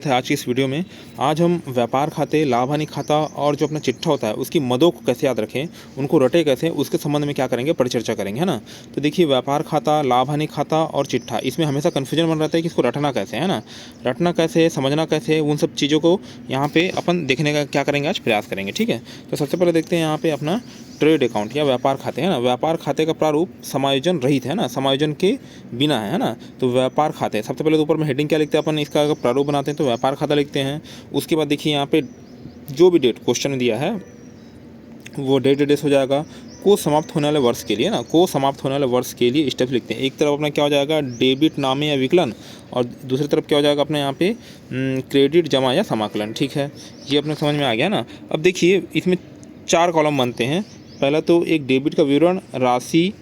है आज की इस वीडियो में। आज हम व्यापार खाते, लाभ हानि खाता और जो अपना चिट्ठा होता है उसकी मदों को कैसे याद रखें, उनको रटे कैसे, उसके संबंध में क्या करेंगे, परिचर्चा करेंगे, है ना। तो देखिए, व्यापार खाता, लाभ हानि खाता और चिट्ठा, इसमें हमेशा कन्फ्यूजन बन रहता है कि इसको रटना कैसे है ना, रटना कैसे है, समझना कैसे है, उन सब चीज़ों को यहाँ पे अपन देखने का क्या करेंगे, आज प्रयास करेंगे। ठीक है, तो सबसे पहले देखते हैं यहाँ पे अपना ट्रेड अकाउंट या व्यापार खाते, है ना। व्यापार खाते का प्रारूप समायोजन रहित है ना, समायोजन के बिना है ना। तो व्यापार खाते, सबसे पहले तो ऊपर में हेडिंग क्या लिखते हैं अपन, इसका अगर प्रारूप बनाते हैं तो व्यापार खाता लिखते हैं। उसके बाद देखिए यहाँ पे जो भी डेट क्वेश्चन में दिया है वो डेट हो जाएगा को समाप्त होने वाले वर्ष के लिए ना, को समाप्त होने वाले वर्ष के लिए स्टेप लिखते हैं। एक तरफ अपना क्या हो जाएगा, डेबिट नामे या विकलन, और दूसरी तरफ क्या हो जाएगा अपने यहाँ पे क्रेडिट जमा या समाकलन। ठीक है, ये अपने समझ में आ गया ना। अब देखिए, इसमें 4 कॉलम बनते हैं। पहला तो एक डेबिट का विवरण, राशि,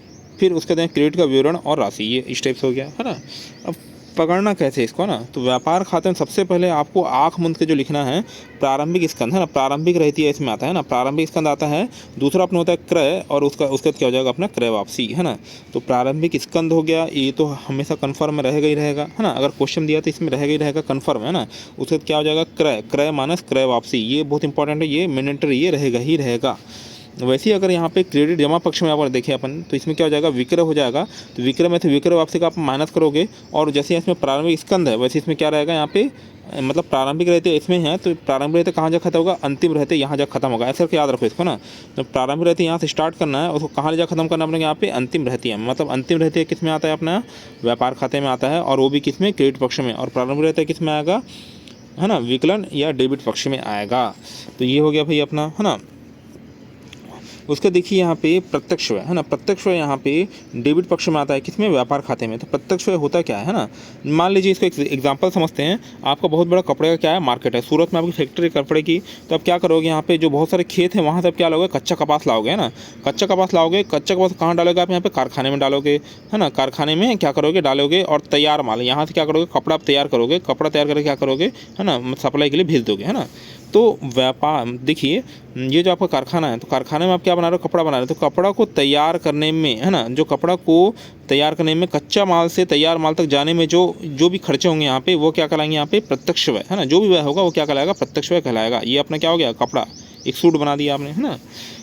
फिर उसके बाद क्रेडिट का विवरण और राशि, ये स्टेप्स हो गया, है ना। अब पकड़ना कैसे इसको ना, तो व्यापार खाते में सबसे पहले आपको आँख मूंद के जो लिखना है, प्रारंभिक स्कंध है ना, प्रारंभिक रहती है इसमें आता है ना, प्रारंभिक स्कंध आता है। दूसरा अपना होता है क्रय, और उसका उसके बाद क्या हो जाएगा अपना क्रय वापसी, है ना। तो प्रारंभिक स्कंध हो गया, ये तो हमेशा कन्फर्म में रहेगा ही रहेगा, है ना। अगर क्वेश्चन दिया तो इसमें रहेगा ही रहेगा, कन्फर्म है ना। उसके बाद क्या हो जाएगा, क्रय, क्रय मानस क्रय वापसी, ये बहुत इंपॉर्टेंट है, ये मैंडेटरी, ये रहेगा ही रहेगा। वैसे ही अगर यहाँ पे क्रेडिट जमा पक्ष में आप देखें अपन, तो इसमें क्या हो जाएगा, विक्रय हो जाएगा। तो विक्रय में से विक्रय वापसी का आप माइनस करोगे, और जैसे इसमें प्रारंभिक स्कंध है वैसे इसमें क्या रहेगा, यहाँ पे मतलब प्रारंभिक रहते इसमें है, तो प्रारंभिक रहते कहाँ जा खत्म होगा, अंतिम रहते यहाँ जा खत्म होगा, ऐसा करके याद रखो इसको ना। तो प्रारंभिक रहते यहाँ से स्टार्ट करना है, उसको कहाँ ले जा खत्म करना अपने, यहाँ पे अंतिम रहती है, मतलब अंतिम रहती है किस में आता है, अपना व्यापार खाते में आता है, और वो भी किस में, क्रेडिट पक्ष में। और प्रारंभिक रहता है किस में आएगा, है ना, विकलन या डेबिट पक्ष में आएगा। तो ये हो गया भाई अपना, है ना। उसका देखिए यहाँ पे प्रत्यक्ष व्यय, है ना, प्रत्यक्ष व्यय यहाँ पे डेबिट पक्ष में आता है, किसमें, व्यापार खाते में। तो प्रत्यक्ष व्यय होता क्या है ना, मान लीजिए इसको एक एग्जांपल समझते हैं। आपका बहुत बड़ा कपड़े का क्या है, मार्केट है, सूरत में आपकी फैक्ट्री कपड़े की। तो आप क्या करोगे, यहाँ पे जो बहुत सारे खेत हैं वहाँ से आप क्या लोगे, कच्चा कपास लाओगे, है ना। कच्चा कपास लाओगे, कच्चा कपास कहाँ डालोगे आप, यहाँ पे कारखाने में डालोगे, है ना। कारखाने में क्या करोगे, डालोगे, और तैयार माल यहाँ से क्या करोगे, कपड़ा आप तैयार करोगे, कपड़ा तैयार करके क्या करोगे, है ना, सप्लाई के लिए भेज दोगे, है ना। तो व्यापार देखिए, ये जो आपका कारखाना है, तो कारखाने में आप क्या बना रहे हो, कपड़ा बना रहे हो। तो कपड़ा को तैयार करने में, है ना, जो कपड़ा को तैयार करने में, कच्चा माल से तैयार माल तक जाने में जो भी खर्चे होंगे यहाँ पे, वो क्या कहलाएंगे, यहाँ पे प्रत्यक्ष व्यय, है ना। जो भी व्यय होगा वो क्या कहलाएगा, प्रत्यक्ष व्यय कहलाएगा। ये अपना क्या हो गया, कपड़ा, एक सूट बना दिया आपने, है ना।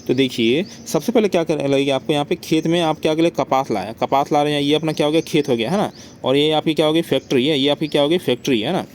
तो देखिए, सबसे पहले क्या कर लगेगा आपको, यहाँ पे खेत में आप क्या कर, कपास लाए, कपास ला रहे हैं, ये अपना क्या हो गया, खेत हो गया, है ना। और ये आपकी क्या होगी, फैक्ट्री है, ये आपकी क्या होगी, फैक्ट्री है ना।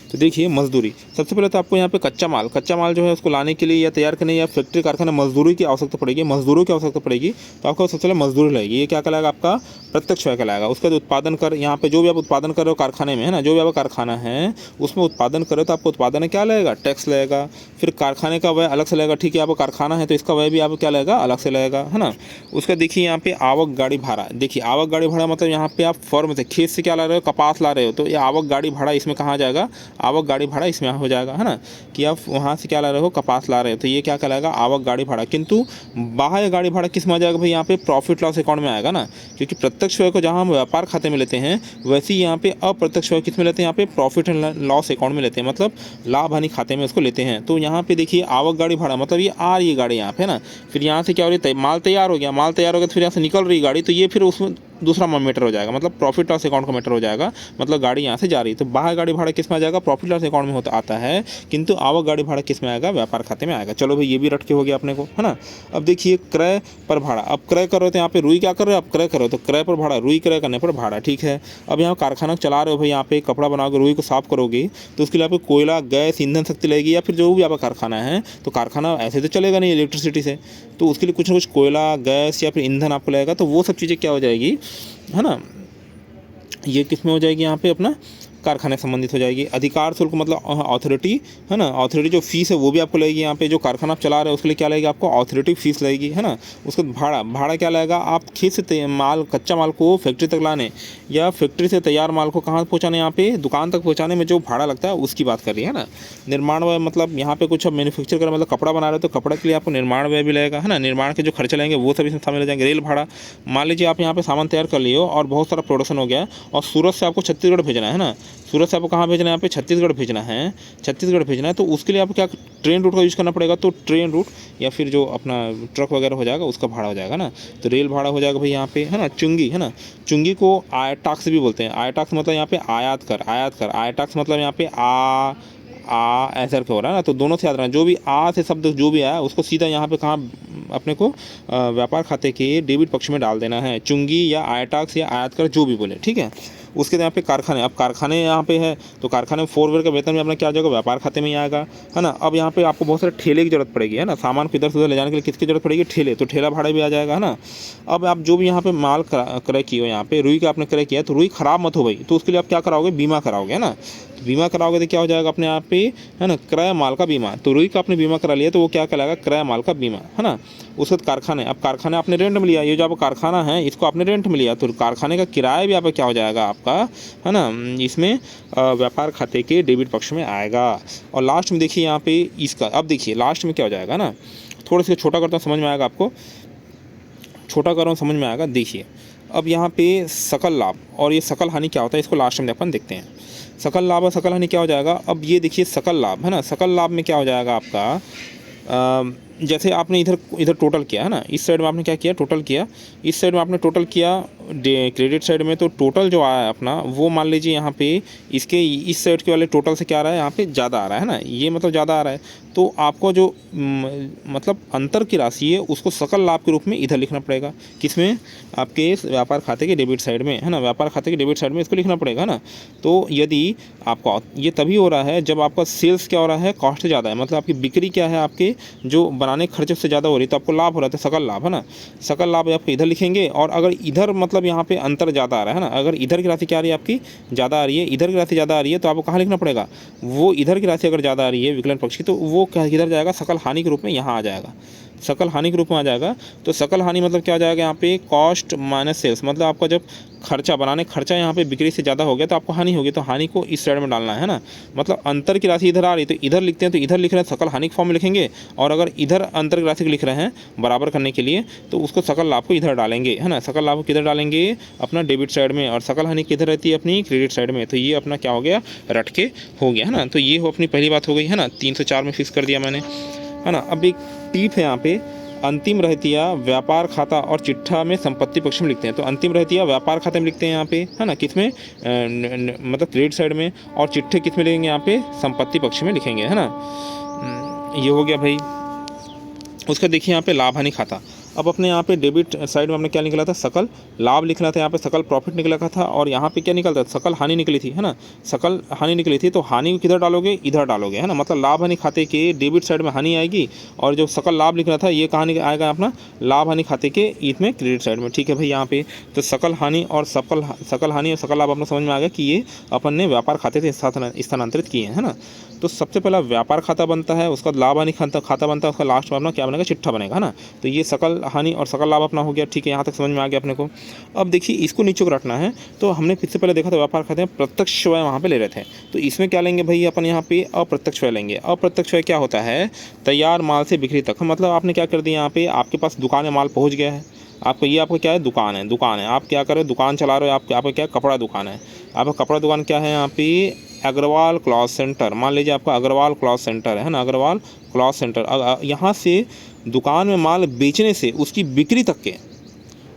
तो देखिए, मजदूरी, सबसे पहले तो आपको यहाँ पे कच्चा माल जो है उसको लाने के लिए या तैयार करने या फैक्ट्री कारखाना मजदूरी की आवश्यकता पड़ेगी, मजदूरों की आवश्यकता पड़ेगी। तो आपको सबसे पहले मजदूरी लगेगी, ये क्या कहलाएगा, आपका प्रत्यक्ष व्यय कहलाएगा। उसके बाद उत्पादन कर, यहाँ पे जो भी आप उत्पादन कर रहे हो कारखाने में, है ना, जो भी आपका कारखाना है उसमें उत्पादन कर रहे हो, तो आपको उत्पादन में क्या लगेगा, टैक्स लगेगा। फिर कारखाने का व्यय अलग से लगेगा, ठीक है, आपका कारखाना है तो इसका व्यय भी आपको क्या लगेगा, अलग से लगेगा, है ना। उसका देखिए यहाँ पे आवक गाड़ी भाड़ा, देखिए आवक गाड़ी भाड़ा मतलब यहाँ पे आप फर्म से, खेत से क्या ला रहे हो, कपास ला रहे हो, तो ये आवक गाड़ी भाड़ा इसमें कहाँ जाएगा, आवक गाड़ी भाड़ा इसमें हो जाएगा, है ना, कि आप वहाँ से क्या ला रहे हो, कपास ला रहे हो, तो ये क्या कहलाएगा, आवक गाड़ी भाड़ा। किंतु बाह्य गाड़ी भाड़ा किस में आ जाएगा भाई, यहाँ पे प्रॉफिट लॉस अकाउंट में आएगा ना, क्योंकि प्रत्यक्ष व्यय को जहाँ हम व्यापार खाते में लेते हैं, वैसे ही यहाँ पे अप्रत्यक्ष व्यय किस में लेते हैं, यहाँ पे प्रॉफिट एंड लॉस अकाउंट में लेते हैं, मतलब लाभ हानि खाते में उसको लेते हैं। तो यहाँ पे देखिए, आवक गाड़ी भाड़ा मतलब ये आ रही है गाड़ी यहाँ पे ना, फिर यहाँ से क्या हो रही है, माल तैयार हो गया, तो फिर यहाँ से निकल रही गाड़ी, तो ये फिर उसमें दूसरा मैटर हो जाएगा, मतलब प्रॉफिट लॉस अकाउंट का मैटर हो जाएगा, मतलब गाड़ी यहाँ से जा रही है। तो बाहर गाड़ी भाड़ा किस में आ जाएगा, प्रॉफिट लॉस अकाउंट में होता आता है, किंतु आवक गाड़ी भाड़ा किस में आएगा, व्यापार खाते में आएगा। चलो भाई, ये भी रट के हो गया अपने को, है ना। अब देखिए, क्रय पर भाड़ा, अब क्रय कर रहे हो तो यहाँ पे रुई क्या कर रहे हो, आप क्रय करो तो क्रय पर भाड़ा, रुई क्रय करने पर भाड़ा, ठीक है। अब यहाँ कारखाना चला रहे हो भाई, यहाँ पे कपड़ा बनाओगे, रुई को साफ करोगे, तो उसके लिए आपको कोयला, गैस, ईंधन शक्ति लगेगी, या फिर जो भी आपका कारखाना है, तो कारखाना ऐसे तो चलेगा नहीं इलेक्ट्रिसिटी से, तो उसके लिए कुछ ना कुछ कोयला, गैस या फिर ईंधन आपको लगेगा। तो वो सब चीज़ें क्या हो जाएगी, है ना, ये किस में हो जाएगी, यहाँ पे अपना कारखाने संबंधित हो जाएगी। अधिकार शुल्क मतलब अथॉरिटी, है ना, अथॉरिटी जो फीस है वो भी आपको लगेगी। यहाँ पे जो कारखाना आप चला रहे हो उसके लिए क्या लगेगी, आपको अथॉरिटी फीस लगेगी, है ना। उसके भाड़ा क्या लगेगा, आप खेत से माल, कच्चा माल को फैक्ट्री तक लाने या फैक्ट्री से तैयार माल को कहाँ पहुँचाने, यहाँ पे दुकान तक पहुँचाने में जो भाड़ा लगता है उसकी बात कर रही है ना। निर्माण व्यय मतलब यहाँ पे कुछ अब मैन्युफैक्चर कर, मतलब कपड़ा बना रहे हो तो कपड़ा के लिए आपको निर्माण व्यय भी लगेगा, है ना। निर्माण के जो खर्चे लगेंगे वो सभी शामिल हो जाएंगे। रेल भाड़ा, मान लीजिए आप यहाँ पे सामान तैयार कर लिए हो और बहुत सारा प्रोडक्शन हो गया और सूरत से आपको छत्तीसगढ़ भेजना है ना, सूरत से आपको कहाँ भेजना है, यहाँ पे छत्तीसगढ़ भेजना है, छत्तीसगढ़ भेजना है, तो उसके लिए आपको क्या ट्रेन रूट का यूज़ करना पड़ेगा। तो ट्रेन रूट या फिर जो अपना ट्रक वगैरह हो जाएगा उसका भाड़ा हो जाएगा ना, तो रेल भाड़ा हो जाएगा भाई यहाँ पे, है ना। चुंगी, है ना, चुंगी को आय टैक्स भी बोलते हैं। आय टैक्स मतलब यहाँ पे आयात कर, आयात कर, आय टैक्स मतलब यहाँ पे ऐसा करके हो रहा है ना, तो दोनों से याद रखना, जो भी आ से शब्द जो भी आया उसको सीधा यहाँ पे कहाँ अपने को व्यापार खाते के डेबिट पक्ष में डाल देना है, चुंगी या आय टैक्स या आयात कर जो भी बोले, ठीक है। उसके यहाँ पे कारखाने, अब कारखाने यहाँ पे है तो कारखाने में 4 व्हीलर का वेतन में अपना क्या आ जाएगा, व्यापार खाते में ही आएगा, है ना। अब यहाँ पे आपको बहुत सारे ठेले की जरूरत पड़ेगी, है ना, सामान को इधर से उधर ले जाने के लिए किसकी जरूरत पड़ेगी, ठेले, तो ठेला भाड़ा भी आ जाएगा, है ना। अब आप जो भी यहाँ पे माल क्रय किए हो, यहाँ पे रुई का आपने क्रय किया तो रुई खराब मत हो भाई, तो उसके लिए आप क्या कराओगे, बीमा कराओगे, है ना। तो बीमा कराओगे तो क्या हो जाएगा अपने आप पे, है ना, क्रय माल का बीमा। तो रुई का आपने बीमा करा लिया तो वो क्या कहलाएगा, क्रय माल का बीमा, है ना। उसके बाद कारखाने, अब कारखाने आपने रेंट में लिया, ये जो आपका कारखाना है इसको आपने रेंट में लिया, तो कारखाने का किराया भी आप क्या हो जाएगा आपका, है ना, इसमें व्यापार खाते के डेबिट पक्ष में आएगा। और लास्ट में देखिए यहाँ पे इसका, अब देखिए लास्ट में क्या हो जाएगा ना, थोड़ा सा छोटा करता हूँ समझ में आएगा आपको, छोटा कर रहा हूँ समझ में आएगा। देखिए अब यहाँ पे सकल लाभ और ये सकल हानि क्या होता है, इसको लास्ट में अपन देखते हैं। सकल लाभ और सकल हानि क्या हो जाएगा, अब ये देखिए सकल लाभ, है ना, सकल लाभ में क्या हो जाएगा आपका, जैसे आपने इधर टोटल किया, है ना, इस साइड में आपने क्या किया, टोटल किया, इस साइड में आपने टोटल किया क्रेडिट साइड में, तो टोटल जो आया है अपना वो मान लीजिए यहाँ पे इसके इस साइड के वाले टोटल से क्या आ रहा है, यहाँ पे ज़्यादा आ रहा है ना, ये मतलब ज़्यादा आ रहा है, तो आपको जो मतलब अंतर की राशि है उसको सकल लाभ के रूप में इधर लिखना पड़ेगा, किसमें, आपके व्यापार खाते के डेबिट साइड में, है ना, व्यापार खाते के डेबिट साइड में इसको लिखना पड़ेगा ना। तो यदि आपका ये तभी हो रहा है जब आपका सेल्स क्या हो रहा है, कॉस्ट से ज़्यादा है, मतलब आपकी बिक्री क्या है, आपके जो बनाने के खर्चे से ज़्यादा हो रही है, तो आपको लाभ हो रहा है, तो सकल लाभ, है ना। सकल लाभ आपको इधर लिखेंगे, और अगर इधर मतलब यहाँ पे अंतर ज़्यादा आ रहा है ना, अगर इधर की राशि क्या आ रही है आपकी ज़्यादा आ रही है, इधर की राशि ज़्यादा आ रही है, तो आपको कहाँ लिखना पड़ेगा, वो इधर की राशि अगर ज़्यादा आ रही है विकलन पक्ष की, तो वो किधर जाएगा, सकल हानि के रूप में यहाँ आ जाएगा, सकल हानि के रूप में आ जाएगा। तो सकल हानि मतलब क्या आ जाएगा यहाँ पे, कॉस्ट माइनस सेल्स, मतलब आपका जब खर्चा बनाने खर्चा यहाँ पे बिक्री से ज़्यादा हो गया तो आपको हानि होगी, तो हानि को इस साइड में डालना है ना, मतलब अंतर की राशि इधर आ रही तो इधर लिखते हैं, तो इधर लिख रहे हैं सकल हानि के फॉर्म में लिखेंगे, और अगर इधर अंतर की राशि लिख रहे हैं बराबर करने के लिए तो उसको सकल लाभ को इधर डालेंगे, है ना। सकल लाभ को किधर डालेंगे, अपना डेबिट साइड में, और सकल हानि किधर रहती है, अपनी क्रेडिट साइड में। तो ये अपना क्या हो गया, रट के हो गया, है ना। तो ये हो अपनी पहली बात हो गई, है ना, 304 में फिक्स कर दिया मैंने, है ना। अब एक टिप है यहाँ पे, अंतिम रहतिया व्यापार खाता और चिट्ठा में संपत्ति पक्ष में लिखते हैं, तो अंतिम रहतिया व्यापार खाते में लिखते हैं यहाँ पे, है ना, किस में, मतलब क्रेडिट साइड में, और चिट्ठे किस में लिखेंगे, यहाँ पे संपत्ति पक्ष में लिखेंगे, है ना। ये हो गया भाई। उसका देखिए यहाँ पे लाभ हानि खाता, अब अपने यहाँ पे डेबिट साइड में हमने क्या निकला था, सकल लाभ लिखना था, यहाँ पे सकल प्रॉफिट निकला था, और यहाँ पे क्या निकलता था, सकल हानि निकली थी, है ना, सकल हानि निकली थी। तो हानि को किधर डालोगे, इधर डालोगे, है ना, मतलब लाभ हानि खाते के डेबिट साइड में हानि आएगी, और जो सकल लाभ लिखना था ये कहाँ आएगा अपना, लाभ हानि खाते के इसमें क्रेडिट साइड में, ठीक है भाई। यहाँ पे तो सकल हानि और सकल हानि और सकल लाभ अपना समझ में आ गया कि ये अपन ने व्यापार खाते से स्थानांतरित किए हैं, है ना। तो सबसे पहला व्यापार खाता बनता है, उसका लाभ हानि खाता बनता है, उसका लास्ट में अपना क्या बनेगा, चिट्ठा बनेगा, है ना। तो ये सकल हानि और सकल लाभ अपना हो गया, ठीक है, यहाँ तक समझ में आ गया अपने को। अब देखिए इसको नीचे को रखना है, तो हमने फिर से पहले देखा था व्यापार खाते में प्रत्यक्ष व्यय वहाँ पे ले रहे थे, तो इसमें क्या लेंगे भाई, अपन यहाँ पे अप्रत्यक्ष व्यय लेंगे। अप्रत्यक्ष व्यय क्या होता है, तैयार माल से बिक्री तक, मतलब आपने क्या कर दिया, यहाँ पे आपके पास दुकान में माल पहुँच गया है, आपको ये आपको क्या है, दुकान है, आप क्या कर रहे हो, दुकान चला रहे हो, आपका क्या कपड़ा दुकान है, आपका कपड़ा दुकान क्या है, यहाँ पे अग्रवाल क्लॉथ सेंटर, मान लीजिए आपका अग्रवाल क्लॉथ सेंटर है ना, अग्रवाल क्लॉथ सेंटर। यहाँ से दुकान में माल बेचने से उसकी बिक्री तक के,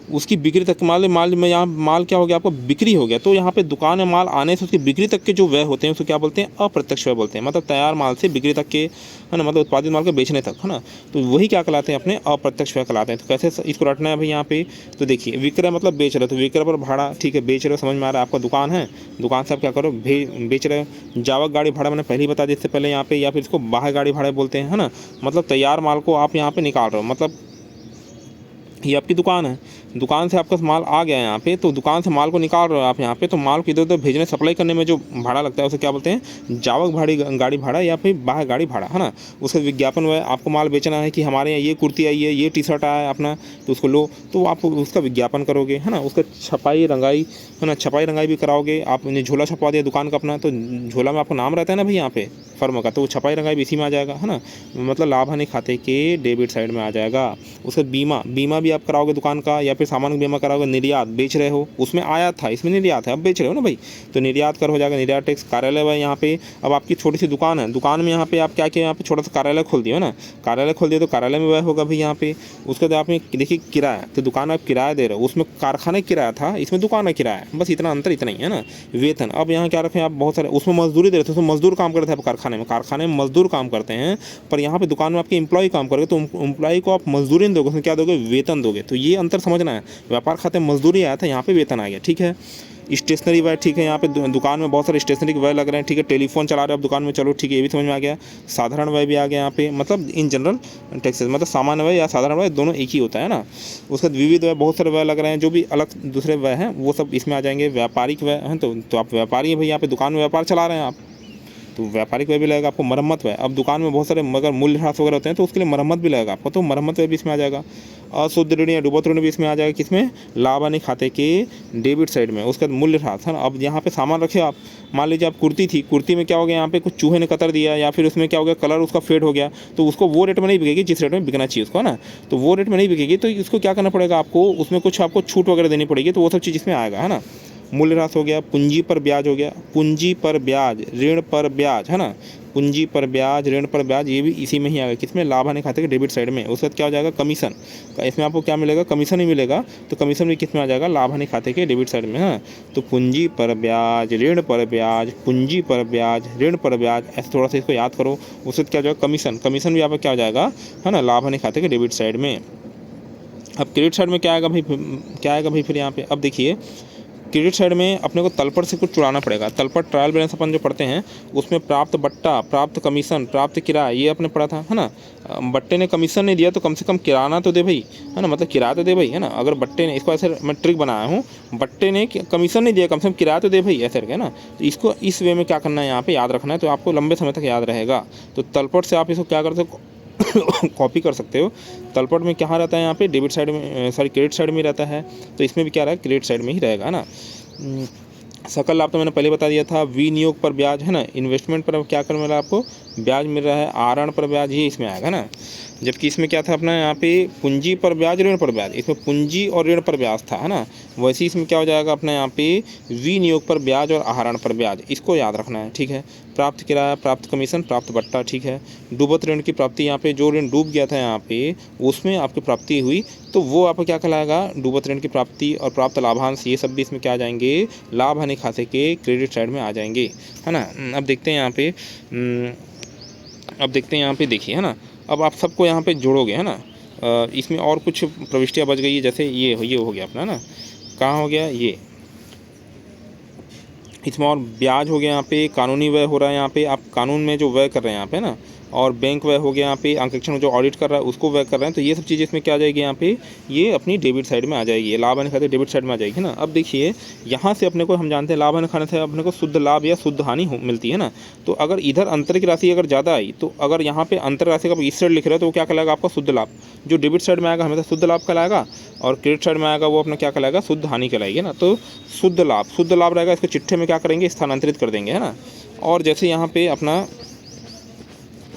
उसकी बिक्री तक माल में यहाँ माल क्या हो गया, आपको बिक्री हो गया, तो यहाँ पे दुकान में माल आने से उसकी बिक्री तक के जो व्यय होते हैं उसको क्या बोलते हैं, अप्रत्यक्ष व्यय बोलते हैं, मतलब तैयार माल से बिक्री तक के, है ना, मतलब उत्पादित माल के बेचने तक, है ना, तो वही क्या कहलाते हैं, अपने अप्रत्यक्ष व्यय कहलाते हैं। तो कैसे इसको रटना है भाई यहाँ पे, तो देखिए विक्रय मतलब बेच रहे, तो विक्रय पर भाड़ा, ठीक है, बेच रहे हो, समझ में आ रहा है, आपका दुकान है, दुकान से आप क्या करो, बेच रहे हो। जावक गाड़ी भाड़ा मैंने पहले ही बता दिया इससे पहले यहाँ पे, या फिर इसको बाह्य गाड़ी भाड़ा बोलते हैं, है ना, मतलब तैयार माल को आप यहाँ पे निकाल रहे हो, मतलब ये आपकी दुकान है, दुकान से आपका माल आ गया है यहाँ पे, तो दुकान से माल को निकाल रहे हो आप यहाँ पे, तो माल को इधर उधर भेजने सप्लाई करने में जो भाड़ा लगता है उसे क्या बोलते हैं, जावक गाड़ी भाड़ा या फिर बाह्य गाड़ी भाड़ा, है ना। उसका विज्ञापन हुआ है, आपको माल बेचना है कि हमारे यहाँ ये कुर्ती आई है, ये टी शर्ट आया है अपना, तो उसको लो, तो आप उसका विज्ञापन करोगे, है ना, उसका छपाई रंगाई, है ना, छपाई रंगाई भी कराओगे आप। झोला छपवा दिया दुकान का अपना, तो झोला में आपका नाम रहता है ना भाई यहाँ पे, फर्म का, तो वो छपाई रंगाई भी इसी में आ जाएगा, है ना। मतलब लाभ हानि खाते के डेबिट साइड में आ जाएगा। उसके बाद बीमा, बीमा भी आप कराओगे दुकान का या फिर सामान का बीमा कराओगे। निर्यात, बेच रहे हो, उसमें आया था, इसमें निर्यात है, अब बेच रहे हो ना भाई, तो निर्यात कर हो जाएगा। निर्यात टैक्स। कार्यालय है यहाँ पे, अब आपकी छोटी सी दुकान है, दुकान में यहाँ पे आप क्या किया, यहाँ पे छोटा सा कार्यालय खोल दिया ना, कार्यालय खोल दिया तो कार्यालय में वह होगा भाई यहाँ पे। उसके बाद आपने देखिए किराया, तो दुकान आप किराया दे रहे हो, उसमें कारखाना किराया था, इसमें दुकान का किराया, बस इतना अंतर इतना ही है ना। वेतन, अब यहाँ क्या रखें आप, बहुत सारे उसमें मजदूरी दे रहे थे, उसमें मजदूर काम करते हैं आप कारखाने में मजदूर काम करते हैं, पर यहाँ पे दुकान में आपके एम्प्लॉय काम करोगे तो एम्प्लॉय को आप मजदूरी नहीं दोगे, उसमें क्या दोगे, वेतन दोगे। तो ये अंतर समझना है। व्यापार खाते में मजदूरी आया था, यहाँ पे वेतन आ गया, ठीक है। स्टेशनरी व्यय, ठीक है, यहाँ पे दुकान में बहुत सारे स्टेशनरी के व्यय लग रहे हैं, ठीक है। टेलीफोन चला रहे हो आप दुकान में, चलो ठीक है, ये भी समझ में आ गया। साधारण व्यय भी आ गया यहाँ पे, मतलब इन जनरल टैक्सेस, मतलब सामान्य व्यय या साधारण व्यय दोनों एक ही होता है ना। उसके बाद विविध व्यय, बहुत सारे व्यय लग रहे हैं जो भी अलग दूसरे व्यय हैं, वो सब इसमें आ जाएंगे। व्यापारिक व्यय हैं, तो आप व्यापारी हैं भाई, यहाँ पे दुकान में व्यापार चला रहे हैं आप, तो व्यापारिक व्यय भी लगेगा आपको। मरम्मत व्यय, अब दुकान में बहुत सारे मगर मूल्यह्रास वगैरह होते हैं तो उसके लिए मरम्मत भी लगेगा आपको, तो मरम्मत व्यय भी इसमें आ जाएगा। अशुद्ध ऋण या डूबत ऋण भी इसमें आ जाएगा, किसमें, लाभ हानि खाते के डेबिट साइड में। उसके बाद मूल्यह्रास है ना, अब यहाँ पे सामान रखे आप, मान लीजिए आप कुर्ती थी, कुर्ती में क्या हो गया, यहाँ पे कुछ चूहे ने कतर दिया या फिर उसमें क्या हो गया, कलर उसका फेड हो गया, तो उसको वो रेट में नहीं बिकेगी जिस रेट में बिकना चाहिए उसको, है ना, तो वो रेट में नहीं बिकेगी, तो इसको क्या करना पड़ेगा आपको, उसमें कुछ आपको छूट वगैरह देनी पड़ेगी, तो वो सब चीज़ इसमें आएगा, है ना। मूल्यह्रास हो गया। पूंजी पर ब्याज हो गया, पूंजी पर ब्याज, ऋण पर ब्याज, है ना, पूंजी पर ब्याज, ऋण पर ब्याज, ये भी इसी में ही आएगा, किसमें, लाभ हानि खाते के डेबिट साइड में। उसके बाद क्या हो जाएगा, कमीशन, इसमें आपको क्या मिलेगा, कमीशन ही मिलेगा, तो कमीशन भी किसमें आ जाएगा, लाभ हानि खाते के डेबिट साइड में, है। तो पूंजी पर ब्याज, ऋण पर ब्याज, पूंजी पर ब्याज, ऋण पर ब्याज, ऐसे थोड़ा सा इसको याद करो। उसके बाद क्या हो जाएगा, कमीशन, कमीशन भी यहाँ पर क्या हो जाएगा, है ना, लाभ हानि खाते के डेबिट साइड में। अब क्रेडिट साइड में क्या आएगा भाई, क्या आएगा भाई फिर यहाँ पे, अब देखिए क्रेडिट साइड में अपने को तलपट से कुछ चुराना पड़ेगा। तलपट ट्रायल बैलेंस अपन जो पढ़ते हैं उसमें प्राप्त बट्टा, प्राप्त कमीशन, प्राप्त किराया, ये अपने पढ़ा था, है ना। बट्टे ने कमीशन नहीं दिया तो कम से कम किराना तो दे भाई, है ना, मतलब किराया तो दे भाई, है ना। अगर बट्टे ने, इसको ऐसे मैं ट्रिक बनाया हूँ, बट्टे ने कमीशन नहीं दिया, कम से कम किराया तो दे भाई, ऐसे करके ना। तो इसको इस वे में क्या करना है, यहाँ पे याद रखना है, तो आपको लंबे समय तक याद रहेगा। तो तलपट से आप इसको क्या करते हो, कॉपी कर सकते हो। तलपट में क्या रहता है, यहाँ पे डेबिट साइड में, सॉरी क्रेडिट साइड में रहता है, तो इसमें भी क्या रहा है, क्रेडिट साइड में ही रहेगा ना। सकल लाभ तो मैंने पहले बता दिया था। विनियोग पर ब्याज, है ना, इन्वेस्टमेंट पर क्या कर मिला आपको, ब्याज मिल रहा है। आहरण पर ब्याज, ये इसमें आएगा ना, जबकि इसमें क्या था अपना, यहाँ पे पूंजी पर ब्याज, ऋण पर ब्याज, इसमें पूंजी और ऋण पर ब्याज था, है ना। वैसे ही इसमें क्या हो जाएगा अपना, यहाँ पे विनियोग पर ब्याज और आहरण पर ब्याज, इसको याद रखना है, ठीक है। प्राप्त किराया, प्राप्त कमीशन, प्राप्त बट्टा, ठीक है। डूबत ऋण की प्राप्ति, यहाँ पे जो ऋण डूब गया था यहाँ पे उसमें आपकी प्राप्ति हुई, तो वो आपको क्या कहलाएगा, डूबत ऋण की प्राप्ति। और प्राप्त लाभांश, ये सब भी इसमें क्या आ जाएंगे, लाभ हानि खाते के क्रेडिट साइड में आ जाएंगे, है ना। अब देखते हैं यहाँ पे, देखिए, है ना, अब आप सबको यहाँ पे जोड़ोगे, है ना। इसमें और कुछ प्रविष्टियाँ बच गई है, जैसे ये हो गया अपना ना, कहाँ हो गया ये, इसमें और ब्याज हो गया, यहाँ पे कानूनी व्यय हो रहा है, यहाँ पे आप कानून में जो व्यय कर रहे हैं यहाँ पे ना, और बैंक व्यय हो गया, यहाँ पे अंकेक्षण जो ऑडिट कर रहा है उसको व्यय कर रहे हैं, तो ये सब चीज़ इसमें क्या आ जाएगी, यहाँ पे ये अपनी डेबिट साइड में आ जाएगी, ये लाभ हानि खाते डेबिट साइड में आ जाएगी ना। अब देखिए यहाँ से अपने को, हम जानते हैं लाभ हानि खाने से अपने को शुद्ध लाभ या शुद्ध हानि मिलती है ना। तो अगर इधर अंतर की राशि अगर ज़्यादा आई, तो अगर यहाँ पे अंतर राशि का इस साइड लिख रहे हो तो वो क्या कहलाएगा आपका, शुद्ध लाभ। जो डेबिट साइड में आएगा हमेशा शुद्ध लाभ कहलाएगा, और क्रेडिट साइड में आएगा वो अपना क्या कहलाएगा, शुद्ध हानि कहलाएगी ना। तो शुद्ध लाभ रहेगा, इसको चिट्ठे में क्या करेंगे, स्थानांतरित कर देंगे, है ना। और जैसे यहाँ पे अपना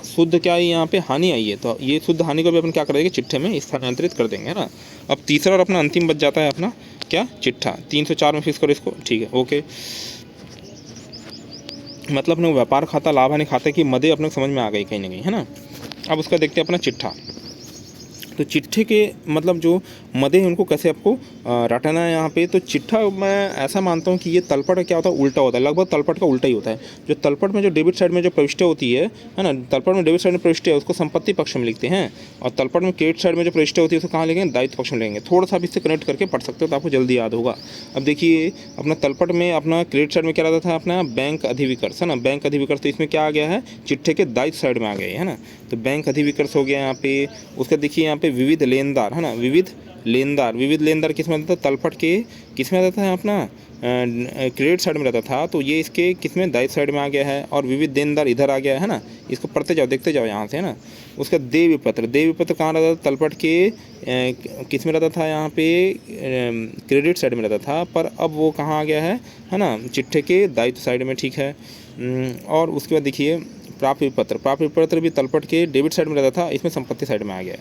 शुद्ध क्या है, यहाँ पे हानि आई है, तो ये शुद्ध हानि को भी अपन क्या करेंगे, चिट्ठे में स्थानांतरित कर देंगे, है ना। अब तीसरा और अपना अंतिम बच जाता है अपना क्या, चिट्ठा। 304 में फिक्स करो इसको, ठीक है, ओके। मतलब अपने व्यापार खाता, लाभ हानि खाते की मदे अपने समझ में आ गई कहीं ना कहीं, है ना। अब उसका देखते हैं अपना चिट्ठा। तो चिट्ठे के मतलब जो मदे हैं उनको कैसे आपको रटना है यहाँ पे। तो चिट्ठा मैं ऐसा मानता हूँ कि ये तलपट क्या होता है, उल्टा होता है, लगभग तलपट का उल्टा ही होता है। जो तलपट में जो डेबिट साइड में जो प्रविष्टि होती है ना, तलपट में डेबिट साइड में प्रविष्टि है उसको संपत्ति पक्ष में लिखते हैं, और तलपट में क्रेडिट साइड में जो प्रविष्टि होती है उसको कहाँ लिखेंगे, दायित्व पक्ष में लेंगे। थोड़ा सा आप इससे कनेक्ट करके पढ़ सकते हो तो आपको जल्दी याद होगा। अब देखिए अपना तलपट में अपना क्रेडिट साइड में क्या रहता था, अपना बैंक अधिविकर्ष, है ना, बैंक अधिविकर्ष, तो इसमें क्या आ गया है, चिट्ठे के दायित्व साइड में आ गए, है ना। तो बैंक अधिविकर्ष हो गया यहाँ पे। उसका देखिए यहाँ पे विविध लेनदार, है ना, विविध लेनदार किस में आता था, तलपट के किस में आता था अपना, क्रेडिट साइड में रहता था, तो ये इसके किस में, दायित्व साइड में आ गया है। और विविध देनदार इधर आ गया है ना, इसको पढ़ते जाओ, देखते जाओ यहाँ से, है ना। उसका देय विपत्र कहाँ रहता था, तलपट के किस में रहता था, यहाँ पे क्रेडिट साइड में रहता था, पर अब वो कहाँ आ गया है ना, चिट्ठे के दायित्व साइड में, ठीक है। और उसके बाद देखिए प्राप्य विपत्र, प्राप्य विपत्र भी तलपट के डेबिट साइड में रहता था, इसमें संपत्ति साइड में आ गया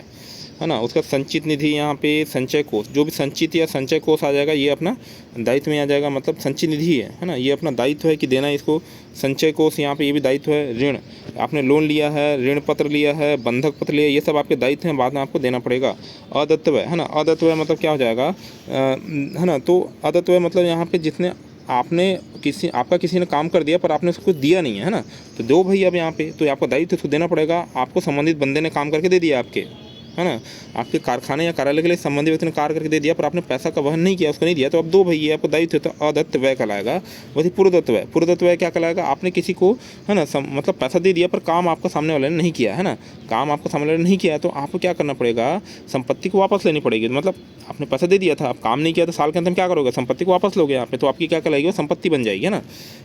है ना। उसका संचित निधि यहाँ पे संचय कोष, जो भी संचित या संचय कोष आ जाएगा ये अपना दायित्व में आ जाएगा, मतलब संचित निधि है ना, ये अपना दायित्व है कि देना है इसको। संचय कोष यहाँ पे ये भी दायित्व है। ऋण, आपने लोन लिया है, ऋण पत्र लिया है, बंधक पत्र लिया है, ये सब आपके दायित्व हैं, बाद में आपको देना पड़ेगा। अदत्त व्यय है ना, अदत्त व्यय मतलब क्या हो जाएगा है ना, तो अदत्त व्यय मतलब यहाँ पे जितने आपने आपका किसी ने काम कर दिया पर आपने उसको दिया नहीं है ना, तो दो भाई अब यहाँ पे, तो आपका दायित्व उसको देना पड़ेगा। आपको संबंधित बंदे ने काम करके दे दिया आपके, है ना, आपके कारखाने या कार्यालय के लिए संबंधित व्यक्ति ने कार्य करके दे दिया पर आपने पैसा का वहन नहीं किया, उसको नहीं दिया, तो अब दो भाई ये आपको दायित्व है, तो अदत्त व्यय कहलाएगा। वही पूर्वदत्त व्यय, पूर्वदत्त व्यय क्या कहलाएगा, आपने किसी को है ना मतलब पैसा दे दिया पर काम आपका सामने वाले ने नहीं किया है ना, काम आपका सामने वाले ने नहीं किया, तो आपको क्या करना पड़ेगा, संपत्ति को वापस लेनी पड़ेगी। मतलब आपने पैसा दे दिया था, आप काम नहीं किया, तो साल के अंत में क्या करोगे, संपत्ति को वापस लोगे यहाँ पे, तो आपकी क्या कहलाएगी, वो संपत्ति बन जाएगी, है ना।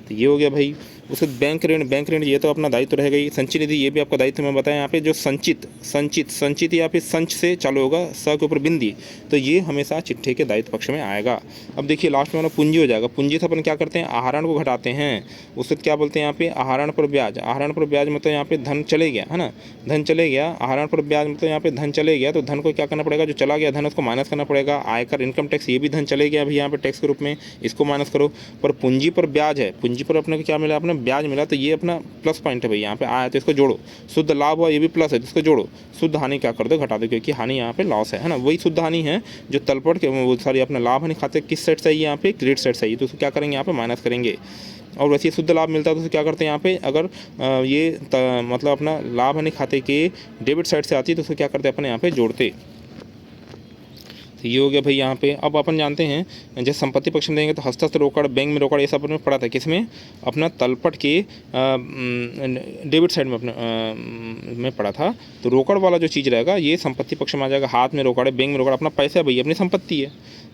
तो ये हो गया भाई। उसके बैंक ऋण, बैंक ऋण ये तो अपना दायित्व रहेगा ही। संचित निधि ये भी आपका दायित्व मैं बताया यहाँ पे। जो संचित या फिर संच से चालू होगा, स के ऊपर बिंदी, तो ये हमेशा चिट्ठे के दायित्व पक्ष में आएगा। अब देखिए लास्ट में वाला पूंजी हो जाएगा। पूंजी से अपन क्या करते हैं, आहरण को घटाते हैं, उससे क्या बोलते हैं यहाँ पे, आहरण पर ब्याज। आहरण पर ब्याज मतलब यहाँ पे धन चले गया, है ना, धन चले गया। आहरण पर ब्याज मतलब यहाँ पे धन चले गया, तो धन को क्या करना पड़ेगा, जो चला गया धन उसको माइनस करना पड़ेगा। आयकर, इनकम टैक्स, ये भी धन चले गया अभी यहाँ पे टैक्स के रूप में, इसको माइनस करो। पर पूंजी पर ब्याज है, पूंजी पर अपने को क्या मिला, अपने ब्याज मिला, तो ये अपना प्लस पॉइंट है भाई, यहाँ पे आया तो इसको जोड़ो। शुद्ध लाभ हुआ, ये भी प्लस है, तो इसको जोड़ो। शुद्ध हानि क्या कर दो, घटा दो, क्योंकि हानि यहाँ पे लॉस है ना। वही शुद्ध हानि है जो तलपट के सॉरी अपना लाभ हानि खाते किस सेट से है, यहाँ पे क्रेडिट सेट से है, तो उसको क्या करेंगे यहाँ पे माइनस करेंगे। और वैसे शुद्ध लाभ मिलता है तो क्या करते हैं यहाँ पे, अगर मतलब अपना लाभ हानि खाते के डेबिट साइड से आती है तो उसको क्या करते हैं अपने यहाँ पे जोड़ते। तो ये हो गया भाई यहाँ पे। अब अपन जानते हैं जब संपत्ति पक्ष में देंगे तो हस्तस्थ रोकड़, बैंक में रोकड़, ये सब अपने पढ़ा था, किसमें, अपना तलपट के डेबिट साइड में अपने में पढ़ा था। तो रोकड़ वाला जो चीज़ रहेगा ये संपत्ति पक्ष में आ जाएगा। हाथ में रोकड़ है, बैंक में रोकड़, अपना पैसा है भाई, अपनी संपत्ति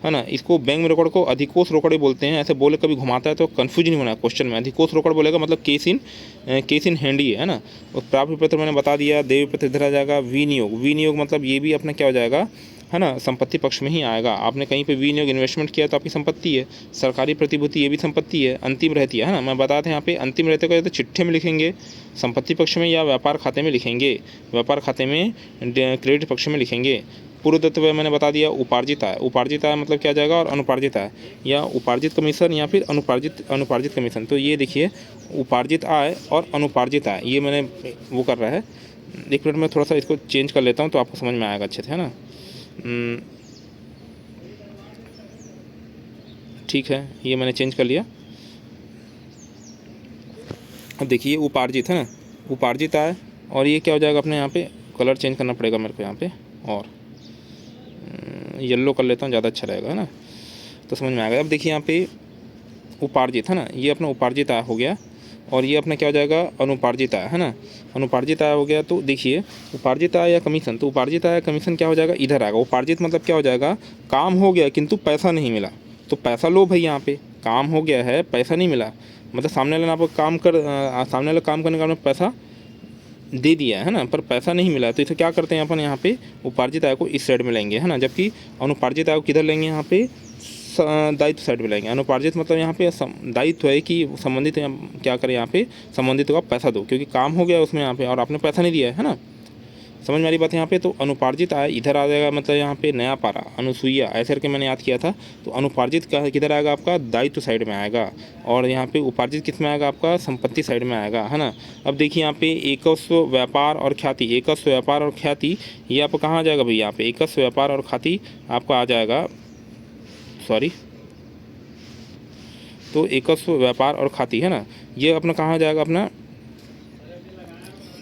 है ना। इसको बैंक में रोकड़ को अधिकोष रोकड़ बोलते हैं। ऐसे बोले कभी घुमाता है तो कंफ्यूज नहीं होना क्वेश्चन में। अधिकोष रोकड़ बोलेगा मतलब केस इन हैंड ही है ना। और प्राप्य पत्र मैंने बता दिया, देय पत्र इधर आ जाएगा। विनियोग, विनियोग मतलब ये भी अपना क्या हो जाएगा, है ना, संपत्ति पक्ष में ही आएगा। आपने कहीं पे विनियोग इन्वेस्टमेंट किया तो आपकी संपत्ति है। सरकारी प्रतिभूति ये भी संपत्ति है, अंतिम रहती है ना। मैं बताते हैं यहाँ पे अंतिम रहते को तो चिट्ठे में लिखेंगे संपत्ति पक्ष में, या व्यापार खाते में लिखेंगे, व्यापार खाते में क्रेडिट पक्ष में लिखेंगे। पूर्वदत्त व्यय मैंने बता दिया। उपार्जित आय, उपार्जित आय मतलब क्या जाएगा, और अनुपार्जित आय, या उपार्जित कमीशन या फिर अनुपार्जित कमीशन। तो ये देखिए उपार्जित आय और अनुपार्जित आय, ये मैंने वो कर रहा है। एक मिनट में थोड़ा सा इसको चेंज कर लेता हूँ तो आपको समझ में आएगा अच्छे से, है ना। ठीक है, ये मैंने चेंज कर लिया। अब देखिए उपार्जित है ना, उपार्जित आय, और ये क्या हो जाएगा अपने यहाँ पे, कलर चेंज करना पड़ेगा मेरे को यहाँ पे, और येलो कर लेता हूँ, ज़्यादा अच्छा रहेगा, है ना, तो समझ में आएगा। अब देखिए यहाँ पे उपार्जित है ना, ये अपना उपार्जित आय हो गया, और ये अपना क्या हो जाएगा, अनुपार्जित आय है ना, अनुपार्जित आय हो गया। तो देखिए उपार्जित आय या कमीशन, तो उपार्जित आय या कमीशन क्या हो जाएगा, इधर आएगा। उपार्जित मतलब क्या हो जाएगा, काम हो गया किंतु पैसा नहीं मिला, तो पैसा लो भाई, यहाँ पे काम हो गया है पैसा नहीं मिला, मतलब सामने वाले ने आपको सामने वाले काम करने का आपने पैसा दे दिया है ना, पर पैसा नहीं मिला, तो इसे क्या करते हैं अपन यहाँ पे उपार्जित आय को इस साइड में लेंगे, है ना। जबकि अनुपार्जित आय को किधर लेंगे, यहाँ पे दायित्व साइड में लेंगे। अनुपार्जित मतलब यहाँ पे दायित्व है कि संबंधित क्या करें, यहाँ पे संबंधित को आप पैसा दो, क्योंकि काम हो गया उसमें यहाँ पे और आपने पैसा नहीं दिया है ना। समझ में आ रही बात है यहाँ पे। तो अनुपार्जित आय इधर आ जाएगा, मतलब यहाँ पे नया पारा, अनुसुईया, ऐसे करके मैंने याद किया था। तो अनुपार्जित का किधर आएगा, आपका दायित्व साइड में आएगा, और यहाँ पे उपार्जित किस में आएगा, आपका संपत्ति साइड में आएगा, है ना। अब देखिए यहाँ पे एकस्व व्यापार और ख्याति, एकस्व व्यापार और ख्याति ये आपको कहाँ आ जाएगा भाई, यहाँ पे एकस्व व्यापार और ख्याति आपका आ जाएगा, सॉरी, तो एकस्व व्यापार और ख्याति है ना, ये अपना कहाँ आ जाएगा, अपना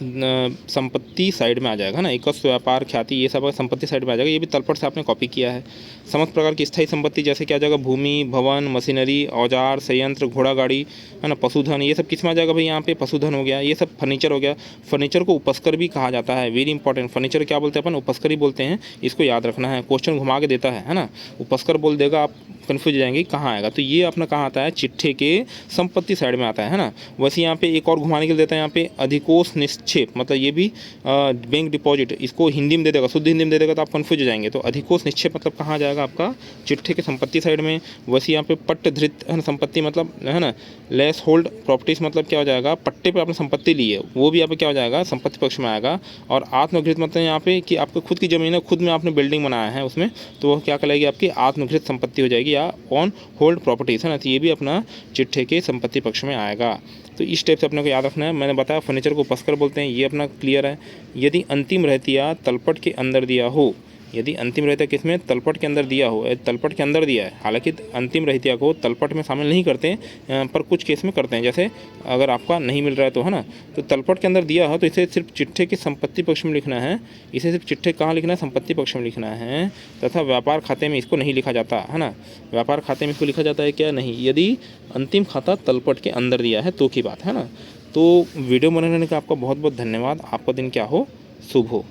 संपत्ति साइड में आ जाएगा ना। एकस्व व्यापार ख्याति ये सब संपत्ति साइड में आ जाएगा। ये भी तलपट से आपने कॉपी किया है। समस्त प्रकार की स्थायी संपत्ति जैसे क्या आ जाएगा, भूमि, भवन, मशीनरी, औजार, संयंत्र, घोड़ा गाड़ी, है ना, पशुधन, ये सब किस में आ जाएगा भाई, यहाँ पे पशुधन हो गया। ये सब फर्नीचर हो गया। फर्नीचर को उपस्कर भी कहा जाता है, वेरी इंपॉर्टेंट। फर्नीचर क्या बोलते हैं अपन, उपस्कर ही बोलते हैं, इसको याद रखना है, क्वेश्चन घुमा के देता है ना। उपस्कर बोल देगा, आप कन्फ्यूज हो जाएंगे कहाँ आएगा। तो ये अपना कहाँ आता है, चिट्ठे के संपत्ति साइड में आता है ना। वैसे यहाँ पे एक और घुमाने के लिए देता है, यहाँ पे अधिकोष निक्षेप, मतलब ये भी बैंक डिपॉजिट, इसको हिंदी में दे देगा, शुद्ध हिंदी में दे देगा तो आप कन्फ्यूज हो जाएंगे। तो अधिकोष निक्षेप मतलब कहाँ जाएगा आपका, चिट्ठे के संपत्ति साइड में। वैसे यहाँ पे पट्टधृत है ना, संपत्ति मतलब है ना, लेस होल्ड प्रॉपर्टीज मतलब क्या हो जाएगा, पट्टे पे आपने संपत्ति ली है, वो भी यहाँ पे क्या हो जाएगा, संपत्ति पक्ष में आएगा। और आत्मगृहित मतलब यहाँ पे कि आपको खुद की ज़मीन है, खुद में आपने बिल्डिंग बनाया है उसमें, तो वो क्या कहलाएगी, आपकी आत्मगृहित संपत्ति हो जाएगी, या ऑन होल्ड प्रॉपर्टीज है ना। तो ये भी अपना चिट्ठे के संपत्ति पक्ष में आएगा। तो इस टाइप से अपने को याद रखना है। मैंने बताया फर्नीचर को उपस्कर बोलते हैं, ये अपना क्लियर है। यदि अंतिम रहतिया तलपट के अंदर दिया हो, यदि अंतिम रहतिया किसमें, तलपट के अंदर दिया हो, तलपट के अंदर दिया है, हालांकि अंतिम रहतिया को तलपट में शामिल नहीं करते पर कुछ केस में करते हैं, जैसे अगर आपका नहीं मिल रहा है तो है ना, तो तलपट के अंदर दिया हो तो इसे सिर्फ चिट्ठे के संपत्ति पक्ष में लिखना है, इसे सिर्फ चिट्ठे कहाँ लिखना है, संपत्ति पक्ष में लिखना है। तथा व्यापार खाते में इसको नहीं लिखा जाता है ना, व्यापार खाते में इसको लिखा जाता है क्या, नहीं, यदि अंतिम खाता तलपट के अंदर दिया है तो की बात है ना। तो वीडियो बनाने का आपका बहुत बहुत धन्यवाद। आपका दिन क्या हो, शुभ हो।